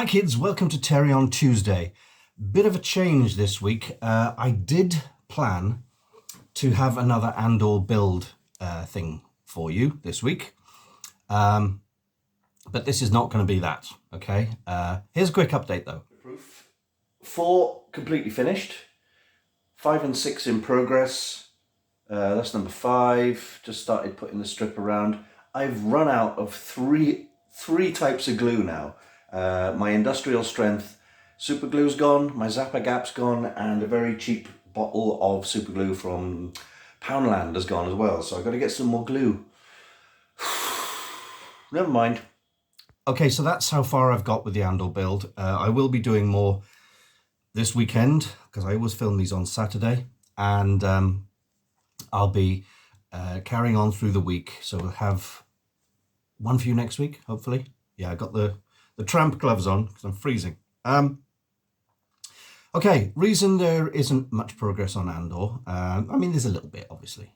Hi kids, welcome to Terry on Tuesday. Bit of a change this week. I did plan to have another Andor build thing for you this week. But this is not going to be that, okay? Here's a quick update though. Proof. 4 completely finished. 5 and 6 in progress. That's number 5. Just started putting the strip around. I've run out of three types of glue now. My industrial strength super glue's gone, my Zappa Gap's gone, and a very cheap bottle of super glue from Poundland has gone as well. So I've got to get some more glue. Never mind. Okay, so that's how far I've got with the Andor build. I will be doing more this weekend because I always film these on Saturday, and I'll be carrying on through the week. So we'll have one for you next week, hopefully. Yeah, I got the tramp gloves on because I'm freezing. Okay, reason there isn't much progress on Andor. I mean, there's a little bit, obviously,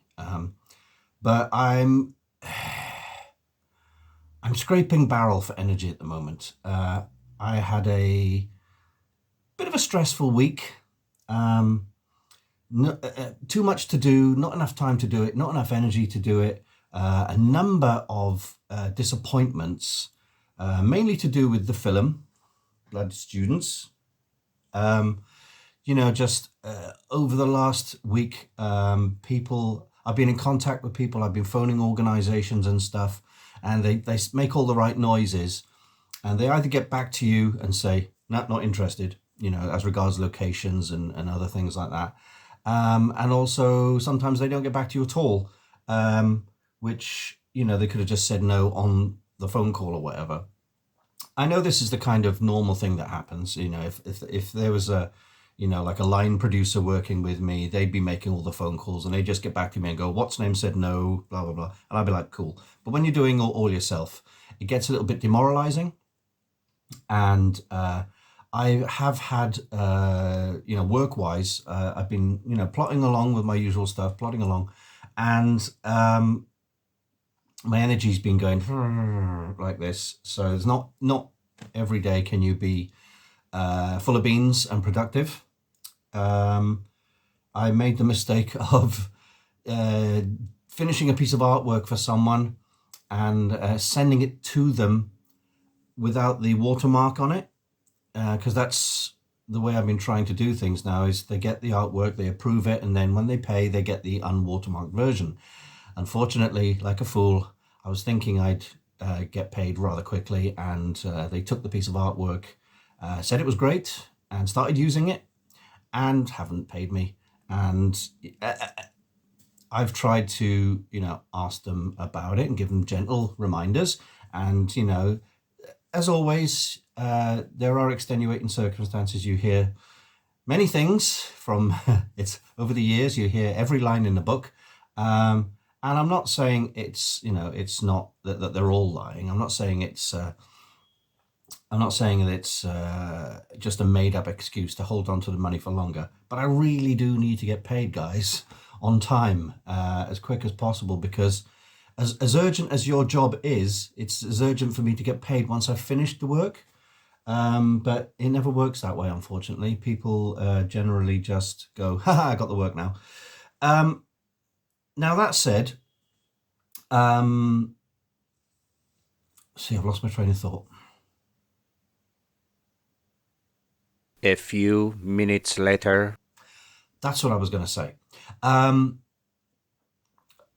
but I'm scraping barrel for energy at the moment. I had a bit of a stressful week. Too much to do, not enough time to do it, not enough energy to do it. A number of disappointments. Mainly to do with the film, Blood Students. Just over the last week, I've been in contact with people, I've been phoning organizations and stuff, and they make all the right noises, and they either get back to you and say, no, not interested, as regards locations and other things like that. And also sometimes they don't get back to you at all, which, they could have just said no on the phone call or whatever. I know this is the kind of normal thing that happens. If there was like a line producer working with me, they'd be making all the phone calls and they just get back to me and go, what's name said no, blah, blah, blah. And I'd be like, cool. But when you're doing all yourself, it gets a little bit demoralizing. And I have had, work-wise, I've been, plodding along with my usual stuff, plodding along. And my energy's been going like this. So it's not every day can you be full of beans and productive. I made the mistake of finishing a piece of artwork for someone and sending it to them without the watermark on it, because that's the way I've been trying to do things now. Is they get the artwork, they approve it, and then when they pay, they get the unwatermarked version. Unfortunately, like a fool, I was thinking I'd get paid rather quickly, and they took the piece of artwork, said it was great, and started using it, and haven't paid me. And I've tried to, ask them about it and give them gentle reminders. And, as always, there are extenuating circumstances. You hear many things from it's over the years. You hear every line in the book. And I'm not saying it's, it's not that they're all lying. I'm not saying it's just a made up excuse to hold on to the money for longer. But I really do need to get paid, guys, on time, as quick as possible, because as urgent as your job is, it's as urgent for me to get paid once I've finished the work. But it never works that way, unfortunately. People generally just go, haha, I got the work now. Now that said, I've lost my train of thought. A few minutes later. That's what I was going to say.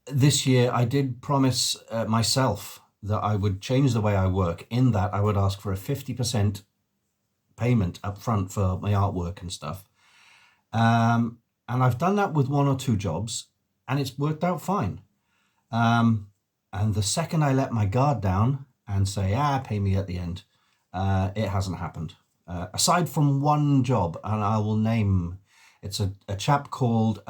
This year I did promise myself that I would change the way I work, in that I would ask for a 50% payment up front for my artwork and stuff. And I've done that with 1 or 2 jobs, and it's worked out fine. And the second I let my guard down and say, pay me at the end, it hasn't happened. Aside from one job, and I will name, it's a chap called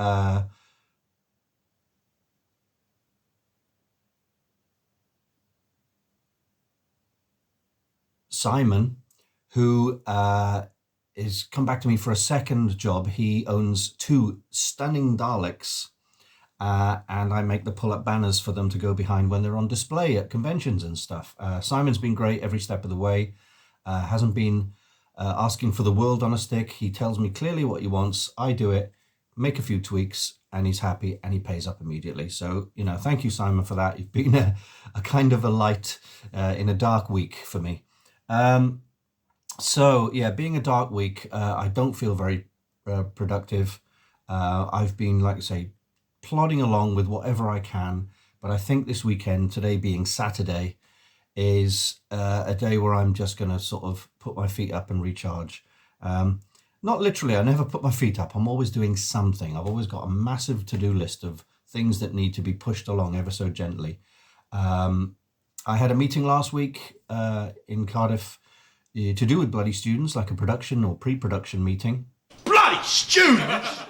Simon, who is come back to me for a second job. He owns 2 stunning Daleks, and I make the pull-up banners for them to go behind when they're on display at conventions and stuff. Simon's been great every step of the way. Hasn't been asking for the world on a stick. He tells me clearly what he wants. I do it, make a few tweaks, and he's happy, and he pays up immediately. So, thank you, Simon, for that. You've been a kind of a light in a dark week for me. So, yeah, being a dark week, I don't feel very productive. I've been, like I say, plodding along with whatever I can. But I think this weekend, today being Saturday, is a day where I'm just going to sort of put my feet up and recharge. Not literally, I never put my feet up. I'm always doing something. I've always got a massive to-do list of things that need to be pushed along ever so gently. I had a meeting last week in Cardiff to do with bloody students, like a production or pre-production meeting. Bloody students!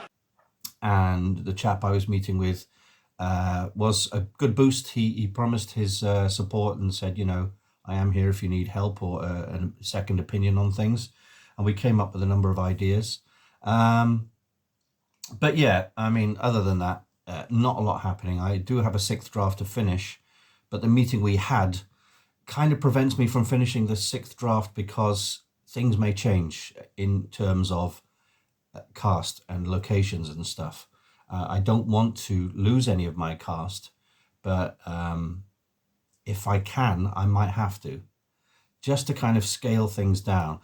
And the chap I was meeting with was a good boost. He promised his support and said, I am here if you need help or a second opinion on things. And we came up with a number of ideas. But yeah, I mean, other than that, not a lot happening. I do have a 6th draft to finish, but the meeting we had kind of prevents me from finishing the 6th draft because things may change in terms of cast and locations and stuff. I don't want to lose any of my cast, but if I can, I might have to, just to kind of scale things down.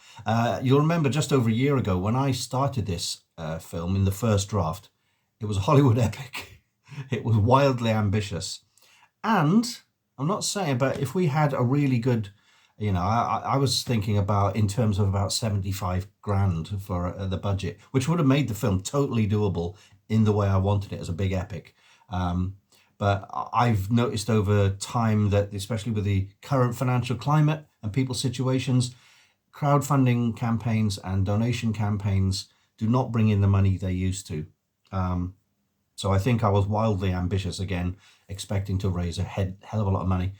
You'll remember just over a year ago when I started this film in the first draft, it was a Hollywood epic. It was wildly ambitious. And I'm not saying, but if we had a really good, I was thinking about in terms of about 75 grand for the budget, which would have made the film totally doable in the way I wanted it as a big epic. But I've noticed over time that, especially with the current financial climate and people's situations, crowdfunding campaigns and donation campaigns do not bring in the money they used to. So I think I was wildly ambitious again, expecting to raise a hell of a lot of money.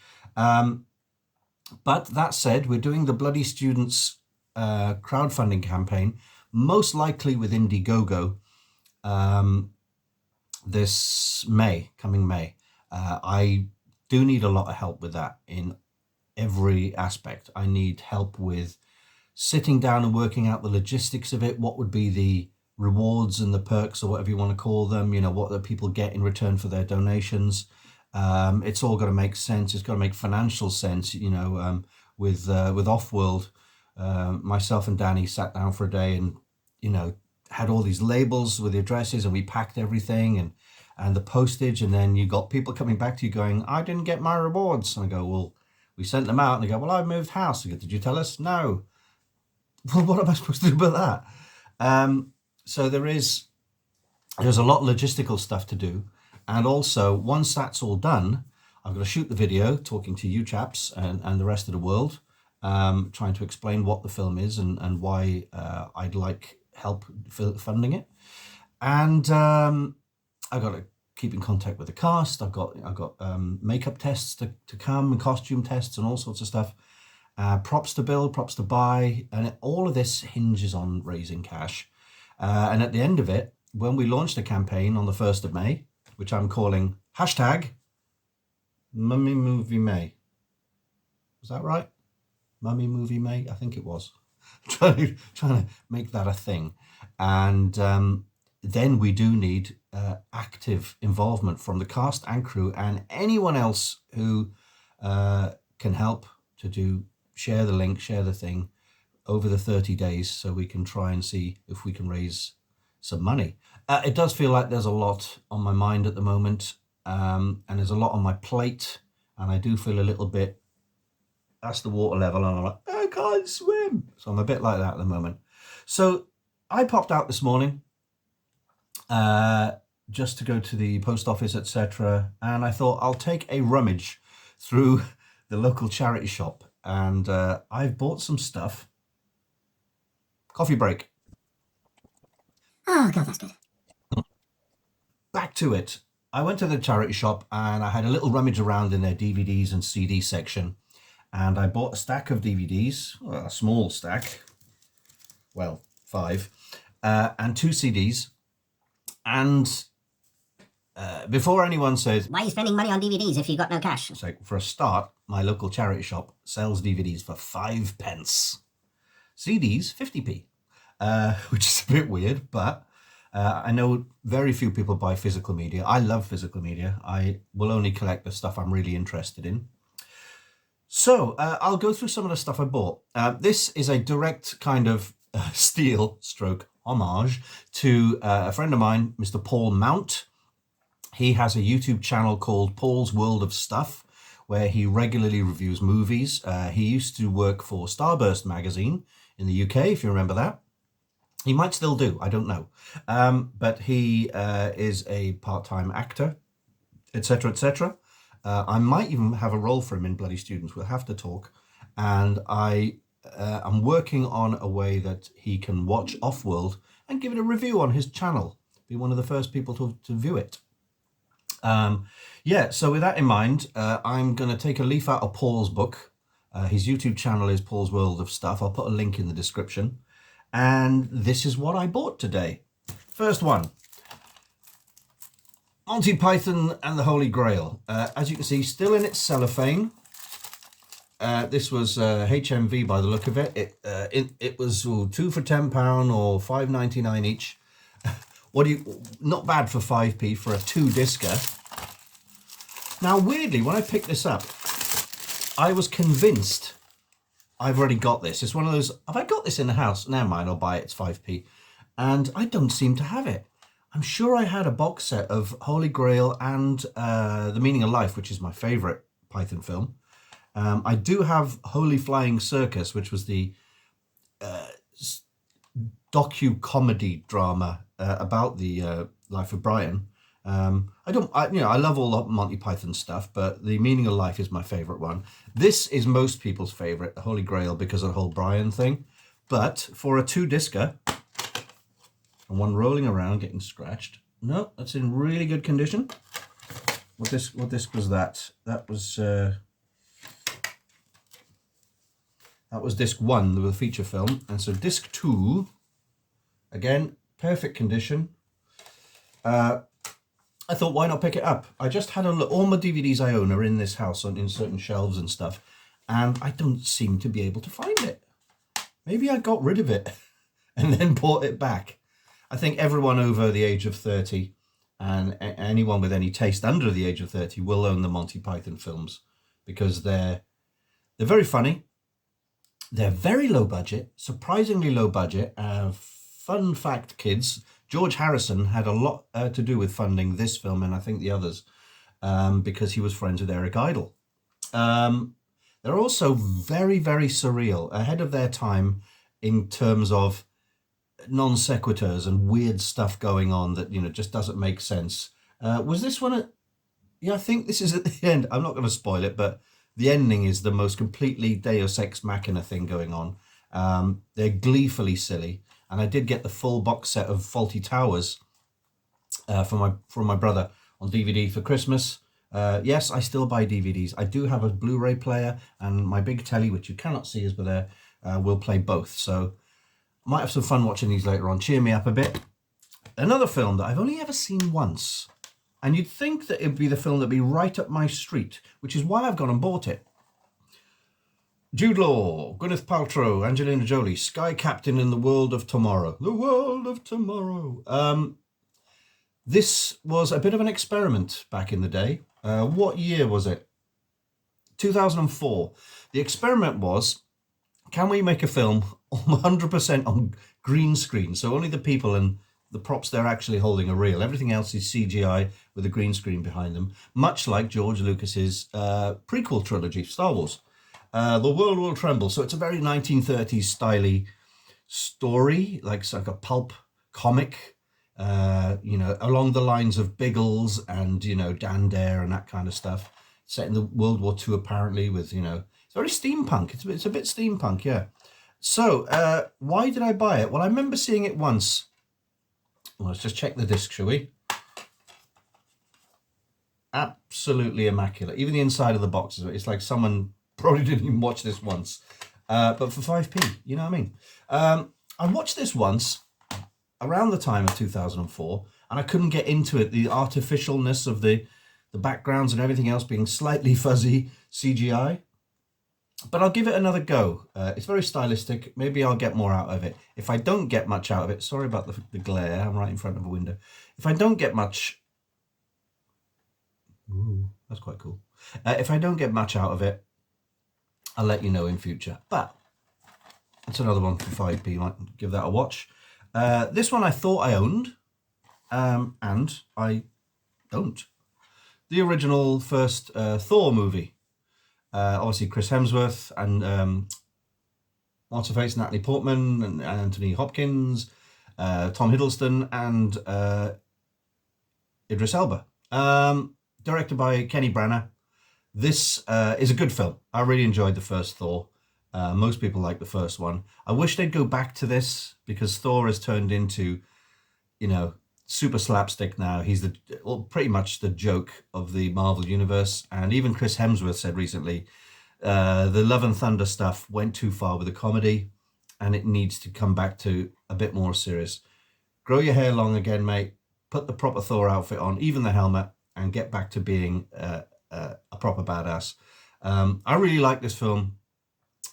But that said, we're doing the Bloody Students crowdfunding campaign, most likely with Indiegogo, this coming May. I do need a lot of help with that in every aspect. I need help with sitting down and working out the logistics of it. What would be the rewards and the perks, or whatever you want to call them, what the people get in return for their donations. It's all got to make sense. It's got to make financial sense. With Offworld, myself and Danny sat down for a day and had all these labels with the addresses, and we packed everything and the postage, and then you got people coming back to you going, I didn't get my rewards. And I go, well, we sent them out. And they go, well, I moved house. I go, did you tell us? No. Well, what am I supposed to do about that? So there's a lot of logistical stuff to do. And also, once that's all done, I'm going to shoot the video talking to you chaps and the rest of the world, trying to explain what the film is and why I'd like help funding it. And I've got to keep in contact with the cast. I've got makeup tests to come and costume tests and all sorts of stuff. Props to build, props to buy. And all of this hinges on raising cash. And at the end of it, when we launched the campaign on the 1st of May, which I'm calling #Mummy Movie May. Was that right? Mummy Movie May? I think it was. trying to make that a thing. And then we do need active involvement from the cast and crew and anyone else who can help to share the link, share the thing over the 30 days so we can try and see if we can raise some money. It does feel like there's a lot on my mind at the moment, and there's a lot on my plate, and I do feel a little bit, that's the water level, and I'm like, I can't swim. So I'm a bit like that at the moment. So I popped out this morning just to go to the post office, etc. And I thought I'll take a rummage through the local charity shop, and I've bought some stuff. Coffee break. Oh, God, that's good. Back to it. I went to the charity shop and I had a little rummage around in their DVDs and CD section. And I bought a stack of DVDs, well, a small stack, well, 5, and 2 CDs. And before anyone says, Why are you spending money on DVDs if you've got no cash? so for a start, my local charity shop sells DVDs for 5 pence. CDs 50p, which is a bit weird, but I know very few people buy physical media. I love physical media. I will only collect the stuff I'm really interested in. So I'll go through some of the stuff I bought. This is a direct kind of steal stroke homage to a friend of mine, Mr. Paul Mount. He has a YouTube channel called Paul's World of Stuff, where he regularly reviews movies. He used to work for Starburst magazine in the UK, if you remember that. He might still do, I don't know. But he is a part-time actor, etc., etc. I might even have a role for him in Bloody Students. We'll have to talk. And I'm working on a way that he can watch Offworld and give it a review on his channel. Be one of the first people to view it. So with that in mind, I'm going to take a leaf out of Paul's book. His YouTube channel is Paul's World of Stuff. I'll put a link in the description. And this is what I bought today. First one. Monty Python and the Holy Grail. As you can see, still in its cellophane. This was HMV by the look of it. It was 2 for £10 or $5.99 each. Not bad for 5p for a 2-discer. Now, weirdly, when I picked this up, I was convinced I've already got this. It's one of those, have I got this in the house? Never mind, I'll buy it, it's 5p. And I don't seem to have it. I'm sure I had a box set of Holy Grail and The Meaning of Life, which is my favourite Python film. I do have Holy Flying Circus, which was the docu-comedy drama about the life of Brian. I love all the Monty Python stuff, but The Meaning of Life is my favourite one. This is most people's favourite, the Holy Grail, because of the whole Brian thing. But for a 2-discer, and one rolling around getting scratched. No, that's in really good condition. What disc was that? That was disc 1, the feature film, and so disc 2, again, perfect condition. I thought, why not pick it up? I just had a look. All my DVDs I own are in this house, in certain shelves and stuff, and I don't seem to be able to find it. Maybe I got rid of it and then bought it back. I think everyone over the age of 30 and anyone with any taste under the age of 30 will own the Monty Python films because they're very funny. They're very low budget, surprisingly low budget. Fun fact, kids, George Harrison had a lot to do with funding this film and I think the others because he was friends with Eric Idle. They're also very, very surreal, ahead of their time in terms of non sequiturs and weird stuff going on that, just doesn't make sense. Was this one I think this is at the end. I'm not going to spoil it, but the ending is the most completely Deus Ex Machina thing going on. They're gleefully silly, and I did get the full box set of Fawlty Towers from my brother on DVD for Christmas. Yes, I still buy DVDs. I do have a Blu-ray player, and my big telly, which you cannot see, is there. Will play both. So might have some fun watching these later on. Cheer me up a bit. Another film that I've only ever seen once. And you'd think that it'd be the film that'd be right up my street, which is why I've gone and bought it. Jude Law, Gwyneth Paltrow, Angelina Jolie, Sky Captain in the World of Tomorrow. The World of Tomorrow. This was a bit of an experiment back in the day. What year was it? 2004. The experiment was, can we make a film 100% on green screen? So only the people and the props they're actually holding are real. Everything else is CGI with a green screen behind them, much like George Lucas's prequel trilogy, Star Wars. The World Will Tremble. So it's a very 1930s styly story, like it's like a pulp comic, along the lines of Biggles and, Dan Dare and that kind of stuff. Set in the World War II, apparently, with, it's very steampunk. It's a bit steampunk, yeah. So why did I buy it? Well, I remember seeing it once. Well, let's just check the disc, shall we? Absolutely immaculate. Even the inside of the box, it's like someone probably didn't even watch this once. But for 5p, you know what I mean? I watched this once around the time of 2004, and I couldn't get into it. The artificialness of the backgrounds and everything else being slightly fuzzy CGI. but I'll give it another go. It's very stylistic. Maybe I'll get more out of it. If I don't get much out of it, sorry about the glare. I'm right in front of a window. If I don't get much, ooh, that's quite cool. If I don't get much out of it, I'll let you know in future. But it's another one for 5p. You might give that a watch. This one I thought I owned, and I don't. The original first Thor movie. Obviously Chris Hemsworth and what's her face, Natalie Portman and Anthony Hopkins, Tom Hiddleston and Idris Elba. Directed by Kenny Branagh. This is a good film. I really enjoyed the first Thor. Most people like the first one. I wish they'd go back to this because Thor has turned into, you know, super slapstick now. He's pretty much the joke of the Marvel universe. And even Chris Hemsworth said recently, the Love and Thunder stuff went too far with the comedy and it needs to come back to a bit more serious. Grow your hair long again, mate. Put the proper Thor outfit on, even the helmet, and get back to being a proper badass. I really like this film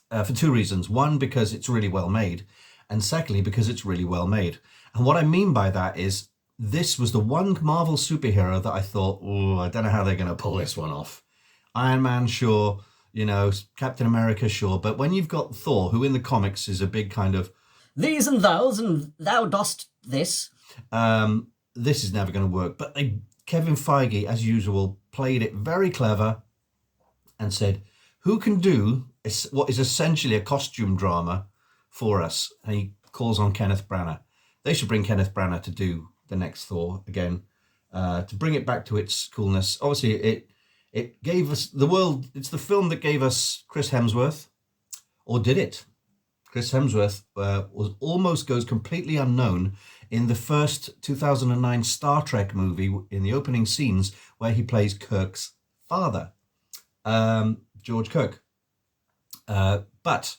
for two reasons. One, because it's really well made. And secondly, because it's really well made. And what I mean by that is this was the one Marvel superhero that I thought, oh, I don't know how they're going to pull this one off. Iron Man, sure. You know, Captain America, sure. But when you've got Thor, who in the comics is a big kind of These and thous, and thou dost this. this is never going to work. But Kevin Feige, as usual, played it very clever and said, who can do what is essentially a costume drama for us? And he calls on Kenneth Branagh. They should bring Kenneth Branagh to do the next Thor again, to bring it back to its coolness. Obviously, it gave us the world. It's the film that gave us Chris Hemsworth, or did it? Chris Hemsworth almost goes completely unknown in the first 2009 Star Trek movie in the opening scenes where he plays Kirk's father, George Kirk. But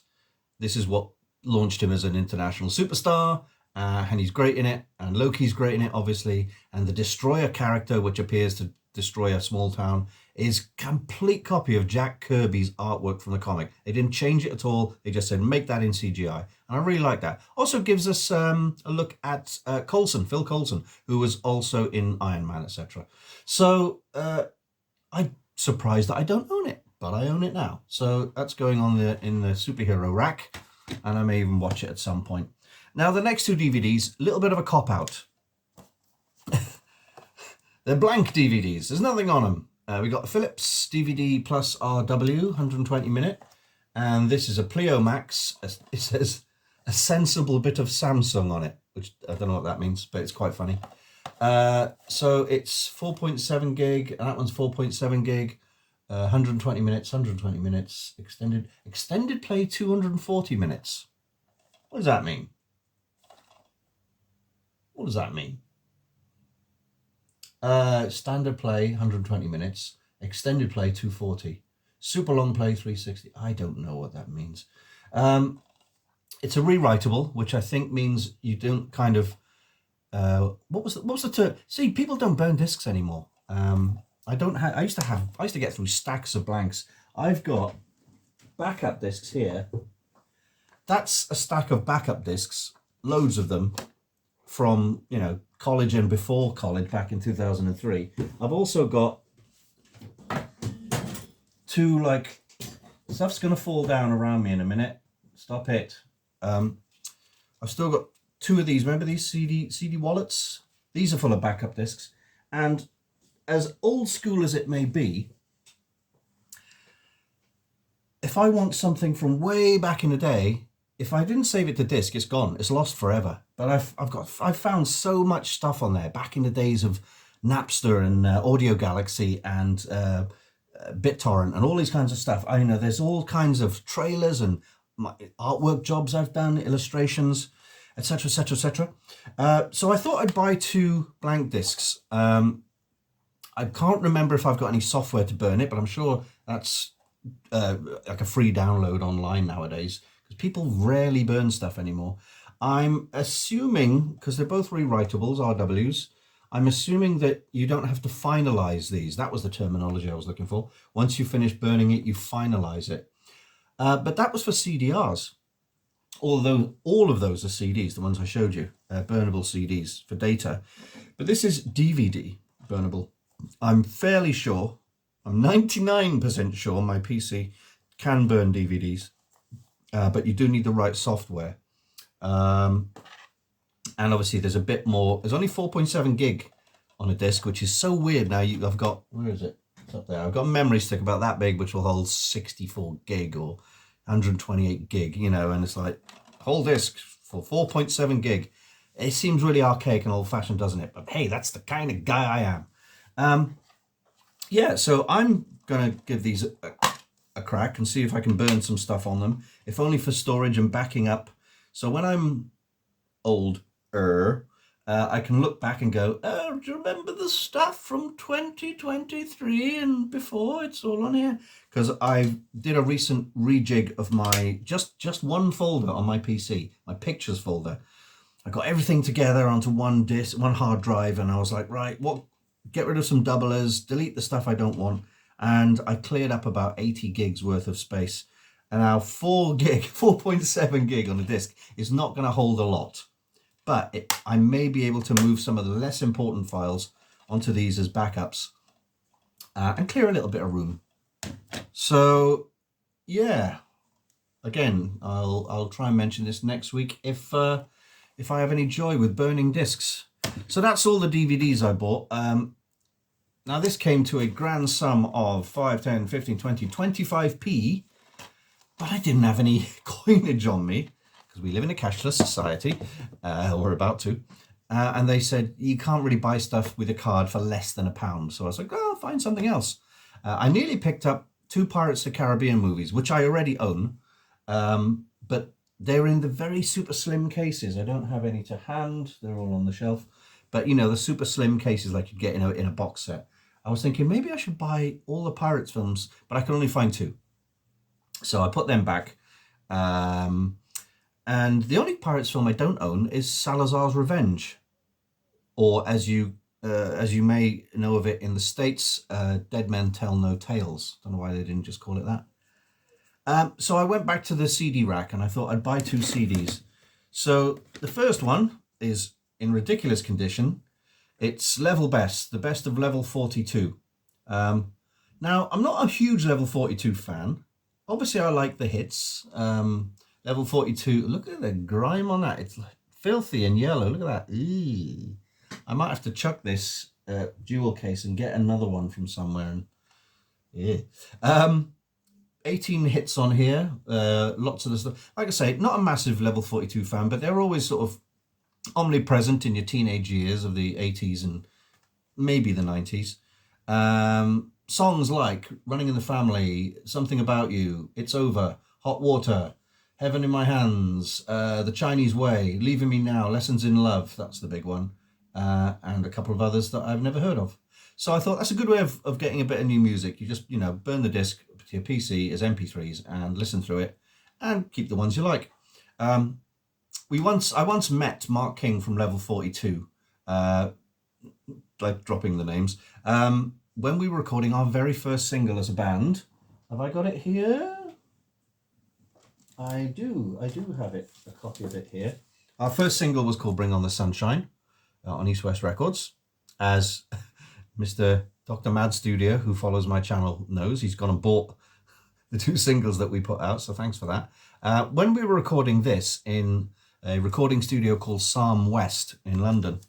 this is what launched him as an international superstar, and he's great in it, and Loki's great in it, obviously, and the Destroyer character, which appears to destroy a small town, is complete copy of Jack Kirby's artwork from the comic. They didn't change it at all. They just said, make that in CGI. And I really like that. Also gives us a look at Phil Coulson, who was also in Iron Man, etc. So I'm surprised that I don't own it, but I own it now. So that's going on in the superhero rack, and I may even watch it at some point. Now, the next two DVDs, a little bit of a cop-out. They're blank DVDs. There's nothing on them. We got a Philips DVD Plus RW, 120 minute. And this is a Pleo Max. It says a sensible bit of Samsung on it, which I don't know what that means, but it's quite funny. So it's 4.7 gig, and that one's 4.7 gig. 120 minutes, extended play 240 minutes. What does that mean? What does that mean? Standard play 120 minutes, extended play 240, super long play 360. I don't know what that means. It's a rewritable, which I think means you don't kind of what was the term? See, people don't burn discs anymore. I used to get through stacks of blanks. I've got backup discs here. That's a stack of backup discs, loads of them, from, you know, college and before college back in 2003. I've also got two, like, stuff's gonna fall down around me in a minute. Stop it. I've still got two of these. Remember these CD wallets? These are full of backup discs. And as old school as it may be, if I want something from way back in the day, if I didn't save it to disk, it's gone. It's lost forever. But I've found so much stuff on there back in the days of Napster and Audio Galaxy and BitTorrent and all these kinds of stuff. I know there's all kinds of trailers and artwork jobs I've done, illustrations, etc., etc., etc. So I thought I'd buy two blank discs. I can't remember if I've got any software to burn it, but I'm sure that's like a free download online nowadays, because people rarely burn stuff anymore. I'm assuming, because they're both rewritables, RWs, I'm assuming that you don't have to finalize these. That was the terminology I was looking for. Once you finish burning it, you finalize it. But that was for CDRs. Although all of those are CDs, the ones I showed you, burnable CDs for data. But this is DVD burnable. I'm fairly sure, I'm 99% sure my PC can burn DVDs, but you do need the right software. And obviously there's a bit more, there's only 4.7 gig on a disc, which is so weird now. I've got, where is it? It's up there. I've got a memory stick about that big, which will hold 64 gig or 128 gig, you know, and it's like, whole disc for 4.7 gig. It seems really archaic and old-fashioned, doesn't it? But hey, that's the kind of guy I am. Yeah, so I'm going to give these a crack and see if I can burn some stuff on them, if only for storage and backing up. So when I'm older, I can look back and go, oh, do you remember the stuff from 2023 and before? It's all on here. Because I did a recent rejig of my, just one folder on my PC, my pictures folder. I got everything together onto one disk, one hard drive, and I was like, right, get rid of some doublers, delete the stuff I don't want. And I cleared up about 80 gigs worth of space. And now 4.7 gig on a disk is not going to hold a lot. But I may be able to move some of the less important files onto these as backups and clear a little bit of room. So, yeah, again, I'll try and mention this next week if I have any joy with burning discs. So that's all the DVDs I bought. Now this came to a grand sum of 5, 10, 15, 20, 25p, but I didn't have any coinage on me because we live in a cashless society, or about to. And they said, you can't really buy stuff with a card for less than £1. So I was like, oh, I'll find something else. I nearly picked up 2 Pirates of the Caribbean movies, which I already own, but they're in the very super slim cases. I don't have any to hand. They're all on the shelf. But, you know, the super slim cases like you'd get in a box set. I was thinking maybe I should buy all the Pirates films, but I could only find 2. So I put them back. And the only Pirates film I don't own is Salazar's Revenge. Or as you may know of it in the States, Dead Men Tell No Tales. Don't know why they didn't just call it that. So I went back to the CD rack and I thought I'd buy 2 CDs. So the first one is in ridiculous condition. It's level best, the best of level 42. Now, I'm not a huge level 42 fan. Obviously, I like the hits. Level 42, look at the grime on that. It's like filthy and yellow. Look at that. Eee. I might have to chuck this jewel case and get another one from somewhere. And, yeah. 18 hits on here. Lots of the stuff. Like I say, not a massive level 42 fan, but they're always sort of omnipresent in your teenage years of the 80s and maybe the 90s. Songs like Running in the Family, Something About You, It's Over, Hot Water, Heaven in My Hands, The Chinese Way, Leaving Me Now, Lessons in Love, that's the big one, and a couple of others that I've never heard of. So I thought that's a good way of getting a bit of new music. You just, burn the disc to your PC as MP3s and listen through it and keep the ones you like. I once met Mark King from Level 42, like dropping the names, when we were recording our very first single as a band. Have I got it here? I do have it, a copy of it here. Our first single was called Bring On the Sunshine on East West Records. As Mr. Dr. Mad Studio, who follows my channel, knows, he's gone and bought the 2 singles that we put out, so thanks for that. When we were recording this in a recording studio called Psalm West in London,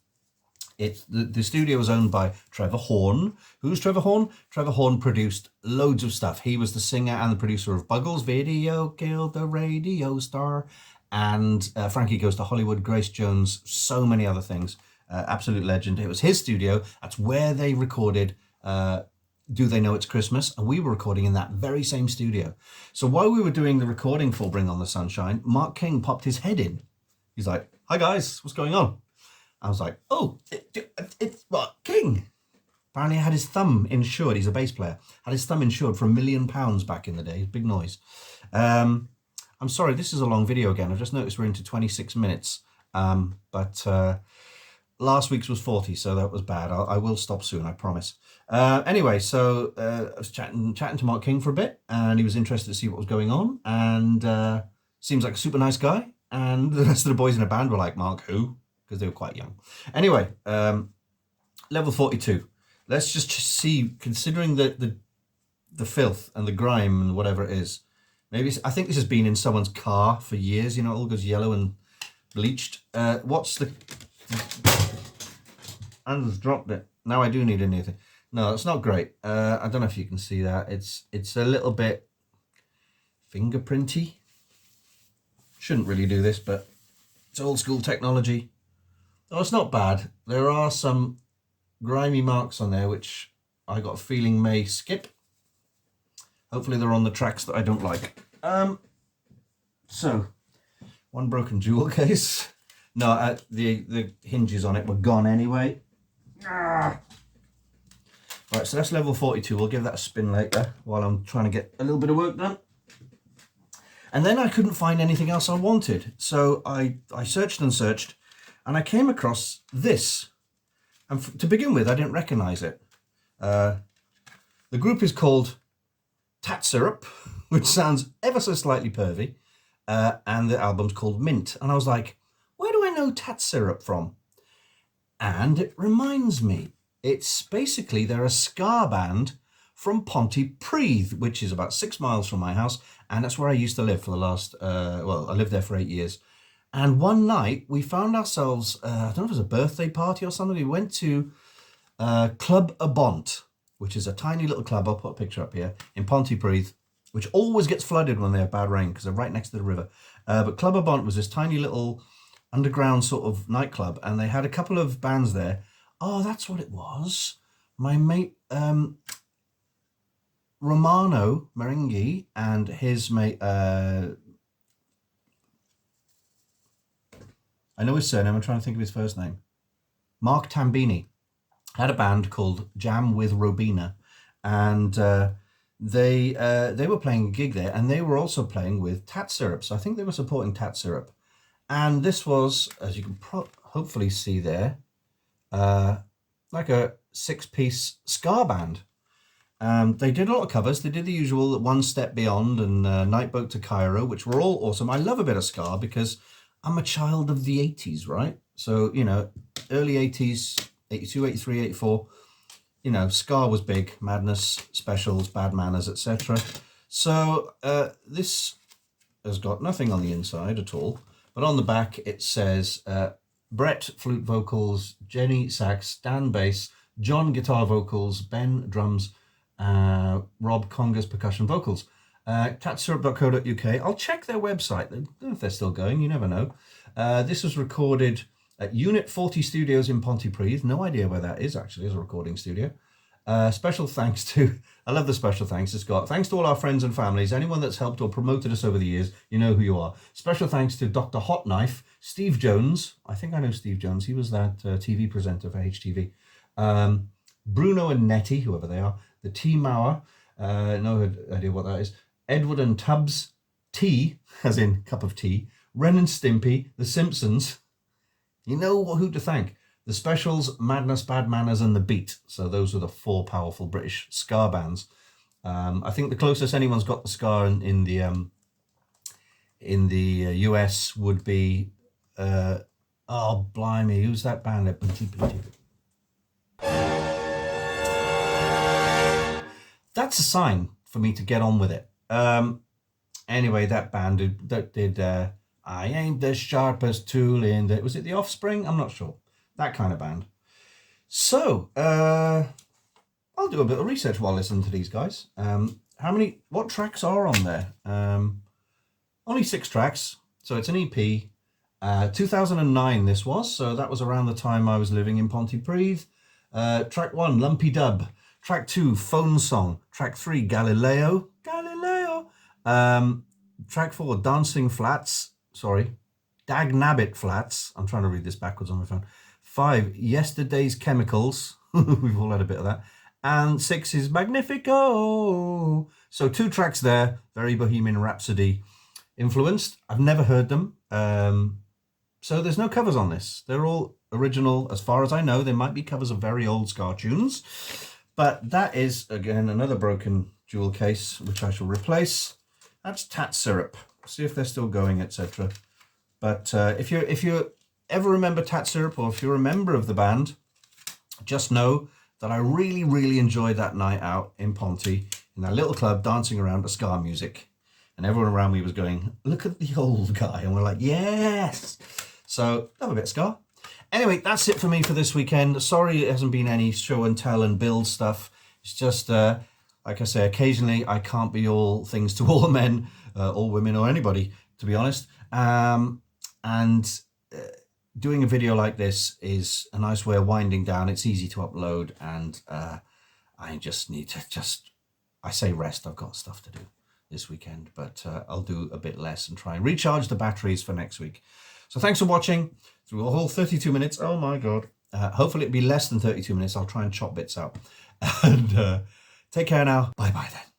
the studio was owned by Trevor Horn. Who's Trevor Horn? Trevor Horn produced loads of stuff. He was the singer and the producer of Buggles' Video Killed the Radio Star, and Frankie Goes to Hollywood, Grace Jones, so many other things. Absolute legend. It was his studio. That's where they recorded Do They Know It's Christmas? And we were recording in that very same studio. So while we were doing the recording for Bring On the Sunshine, Mark King popped his head in. He's like, hi guys, what's going on? I was like, oh, it's Mark King. Apparently had his thumb insured. He's a bass player. Had his thumb insured for £1 million back in the day. Big noise. I'm sorry, this is a long video again. I've just noticed we're into 26 minutes. But last week's was 40, so that was bad. I will stop soon, I promise. Anyway, so I was chatting to Mark King for a bit, and he was interested to see what was going on, and seems like a super nice guy. And the rest of the boys in the band were like, Mark, who? Because they were quite young. Anyway, level 42. Let's just see, considering the filth and the grime and whatever it is. Maybe I think this has been in someone's car for years. You know, it all goes yellow and bleached. What's the... Andrew's dropped it. Now I do need anything. No, it's not great. I don't know if you can see that. It's a little bit fingerprinty. Shouldn't really do this, but it's old school technology. Oh, it's not bad. There are some grimy marks on there, which I got a feeling may skip. Hopefully they're on the tracks that I don't like. So, one broken jewel case. No, the hinges on it were gone anyway. Right, so that's level 42. We'll give that a spin later while I'm trying to get a little bit of work done. And then I couldn't find anything else I wanted. So I searched and searched, and I came across this. And to begin with, I didn't recognize it. The group is called Tat Syrup, which sounds ever so slightly pervy. And the album's called Mint. And I was like, where do I know Tat Syrup from? And it reminds me, it's basically, they're a ska band from Pontypridd, which is about 6 miles from my house. And that's where I used to live for the last, I lived there for 8 years. And one night we found ourselves, I don't know if it was a birthday party or something. We went to Club Abont, which is a tiny little club. I'll put a picture up here in Pontypridd, which always gets flooded when they have bad rain because they're right next to the river. But Club Abont was this tiny little underground sort of nightclub, and they had a couple of bands there. Oh, that's what it was. My mate Romano Merengue and his mate, I know his surname, I'm trying to think of his first name. Mark Tambini had a band called Jam with Robina, and they were playing a gig there, and they were also playing with Tat Syrup. So I think they were supporting Tat Syrup. And this was, as you can hopefully see there, like a 6-piece ska band. They did a lot of covers. They did the usual One Step Beyond and Night Boat to Cairo, which were all awesome. I love a bit of ska because I'm a child of the 80s, right? So, you know, early 80s, 82, 83, 84, you know, ska was big, Madness, Specials, Bad Manners, etc. So this has got nothing on the inside at all, but on the back it says Brett flute vocals, Jenny sax, Dan bass, John guitar vocals, Ben drums, Rob congas percussion vocals. Tatsyrup.co.uk. I'll check their website. I don't know if they're still going, you never know. This was recorded at Unit 40 Studios in Pontypridd. No idea where that is actually as a recording studio. Special thanks to, I love the special thanks it's got. Thanks to all our friends and families, anyone that's helped or promoted us over the years, you know who you are. Special thanks to Dr. Hot Knife, Steve Jones. I think I know Steve Jones. He was that TV presenter for HTV. Bruno and Nettie, whoever they are. The T Mauer, no idea what that is. Edward and Tubbs, Tea, as in cup of tea. Ren and Stimpy, The Simpsons. You know who to thank. The Specials, Madness, Bad Manners, and The Beat. So those are the 4 powerful British ska bands. I think the closest anyone's got the ska in the US would be, oh blimey, who's that band? That's a sign for me to get on with it. Anyway, that band did I ain't the sharpest tool in the... Was it The Offspring? I'm not sure. That kind of band. So, I'll do a bit of research while listening to these guys. What tracks are on there? Only 6 tracks, so it's an EP. 2009 this was, so that was around the time I was living in Pontypridd. Track 1, Lumpy Dub. Track 2, Phone Song. Track 3, Galileo. Track 4, Dancing Flats. Dagnabbit Flats. I'm trying to read this backwards on my phone. 5, Yesterday's Chemicals. We've all had a bit of that. And 6 is Magnifico. So 2 tracks there, very Bohemian Rhapsody influenced. I've never heard them. So there's no covers on this. They're all original, as far as I know. There might be covers of very old Scar tunes, but that is, again, another broken jewel case, which I shall replace. That's Tat Syrup. See if they're still going, etc. But if you ever remember Tat Syrup, or if you're a member of the band, just know that I really, really enjoyed that night out in Ponte, in that little club, dancing around to ska music. And everyone around me was going, look at the old guy. And we're like, yes. So have a bit of ska. Anyway, that's it for me for this weekend. Sorry it hasn't been any show and tell and build stuff. It's just, like I say, occasionally I can't be all things to all men, all women, or anybody, to be honest. Doing a video like this is a nice way of winding down. It's easy to upload, and I just need to I say rest. I've got stuff to do this weekend, but I'll do a bit less and try and recharge the batteries for next week. So thanks for watching through a whole 32 minutes. Oh my God. Hopefully it'll be less than 32 minutes. I'll try and chop bits out. And take care now. Bye-bye then.